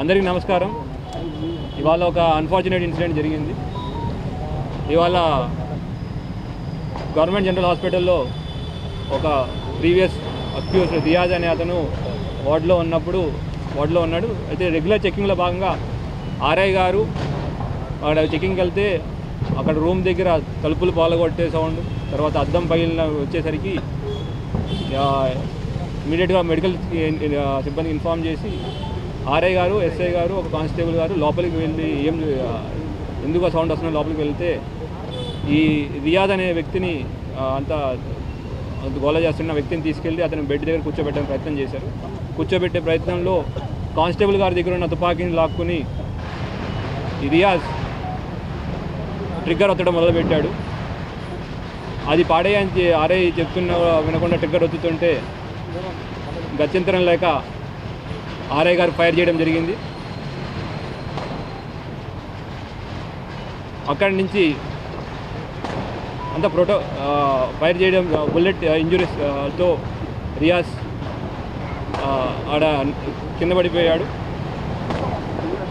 అందరికీ నమస్కారం. ఇవాళ ఒక అన్ఫార్చునేట్ ఇన్సిడెంట్ జరిగింది. ఇవాళ గవర్నమెంట్ జనరల్ హాస్పిటల్లో ఒక ప్రీవియస్ అక్యూజ్ రియాజ్ అనే అతను వార్డులో ఉన్నాడు. అయితే రెగ్యులర్ చెకింగ్లో భాగంగా ఆర్ఐ గారు అక్కడ చెకింగ్కి వెళ్తే అక్కడ రూమ్ దగ్గర తలుపులు పాల్గొట్టే సౌండ్, తర్వాత అద్దం పగిలిన వచ్చేసరికి ఇమీడియట్గా మెడికల్ సిబ్బందికి ఇన్ఫామ్ చేసి ఆర్ఐ గారు, ఎస్ఐ గారు, ఒక కానిస్టేబుల్ గారు లోపలికి వెళ్ళి ఎందుకు సౌండ్ వస్తుందో లోపలికి వెళ్తే ఈ రియాజ్ అనే వ్యక్తిని అంత గోల చేస్తున్న వ్యక్తిని తీసుకెళ్ళి అతను బెడ్ దగ్గర కూర్చోబెట్టడానికి ప్రయత్నం చేశారు. కూర్చోబెట్టే ప్రయత్నంలో కానిస్టేబుల్ గారి దగ్గర ఉన్న తుపాకీని లాక్కుని ఈ రియాజ్ ట్రిగ్గర్ ఒత్తడం మొదలుపెట్టాడు. అది పాడేయని ఆర్ఐ చెప్తున్న వినకుండా ట్రిగ్గర్ ఒత్తుతుంటే గత్యంతరం లేక ఆర్ఐ గారు ఫైర్ చేయడం జరిగింది. అక్కడి నుంచి అంత ఫైర్ చేయడం బుల్లెట్ ఇంజురీస్తో రియాజ్ ఆడ కింద పడిపోయాడు.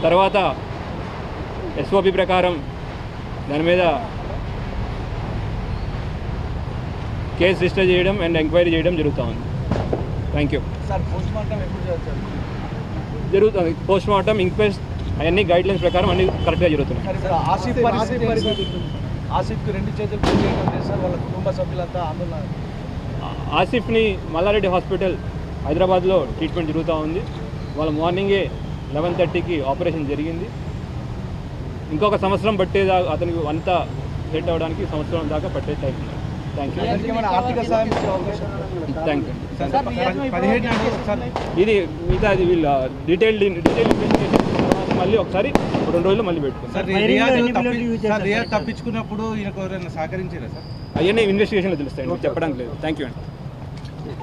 తర్వాత ఎస్ఓపి ప్రకారం దాని మీద కేసు రిజిస్టర్ చేయడం అండ్ ఎంక్వైరీ చేయడం జరుగుతూ ఉంది. Thank you. జరుగుతుంది పోస్ట్ మార్టం, ఇంక్వెస్ట్ అవన్నీ గైడ్లైన్స్ ప్రకారం అన్ని కరెక్ట్గా జరుగుతున్నాయి. ఆసిఫ్ని మల్లారెడ్డి హాస్పిటల్ హైదరాబాద్లో ట్రీట్మెంట్ జరుగుతూ ఉంది. వాళ్ళ మార్నింగే 11:30కి ఆపరేషన్ జరిగింది. ఇంకొక సంవత్సరం పట్టేదాకా అతనికి అంతా సెట్ అవ్వడానికి సంవత్సరం దాకా పట్టే టైం. Thank you. ఇది మిగతా ఇది వీళ్ళ డీటెయిల్ ఇన్వెస్టిగేషన్ మళ్ళీ ఒకసారి 2 రోజులు మళ్ళీ పెట్టుకుంటాం. తప్పించుకున్నప్పుడు సహకరించారా సార్? అవన్నీ ఇన్వెస్టిగేషన్లో తెలుస్తాయి, చెప్పడానికి లేదు. థ్యాంక్ యూ అండి.